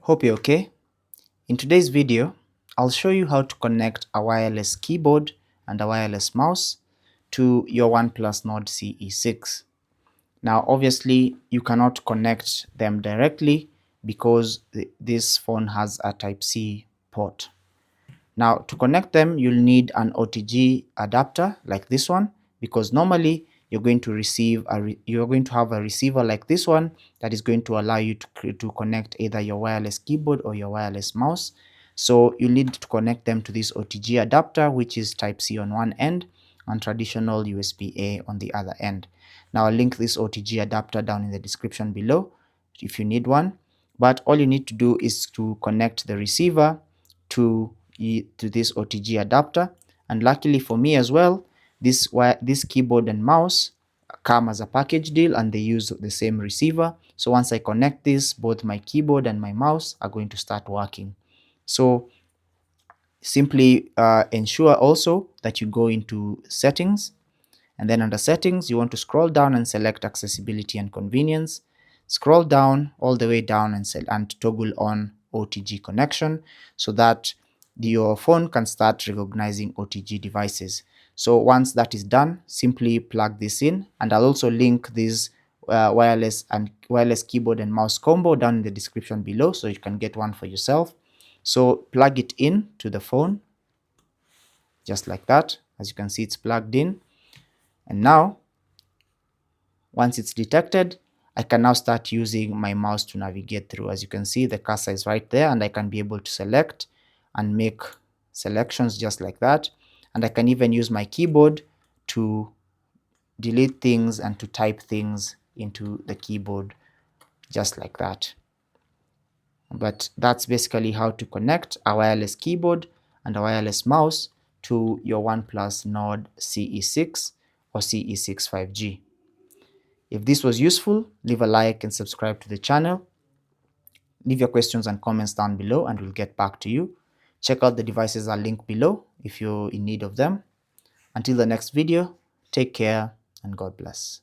Hope you're okay. In today's video, I'll show you how to connect a wireless keyboard and a wireless mouse to your OnePlus Nord CE6. Now, obviously, you cannot connect them directly because this phone has a Type-C port. Now, to connect them, you'll need an OTG adapter like this one, because normally you're going to have a receiver like this one that is going to allow you to connect either your wireless keyboard or your wireless mouse. So you need to connect them to this OTG adapter, which is Type-C on one end and traditional USB-A on the other end. Now I'll link this OTG adapter down in the description below if you need one. But all you need to do is to connect the receiver to this OTG adapter, and luckily for me as well, this keyboard and mouse come as a package deal and they use the same receiver. So once I connect this, both my keyboard and my mouse are going to start working. So simply ensure also that you go into settings, and then under settings you want to scroll down and select accessibility and convenience. Scroll down all the way down and toggle on OTG connection so that your phone can start recognizing OTG devices. So once that is done, simply plug this in, and I'll also link this wireless keyboard and mouse combo down in the description below so you can get one for yourself. So plug it in to the phone just like that. As you can see, it's plugged in, and now once it's detected, I can now start using my mouse to navigate through. As you can see, the cursor is right there and I can be able to select and make selections just like that. And I can even use my keyboard to delete things and to type things into the keyboard just like that. But that's basically how to connect a wireless keyboard and a wireless mouse to your OnePlus Nord CE6 or CE6 5G. If this was useful, leave a like and subscribe to the channel. Leave your questions and comments down below and we'll get back to you. Check out the devices I'll link below if you're in need of them. Until the next video, take care and God bless.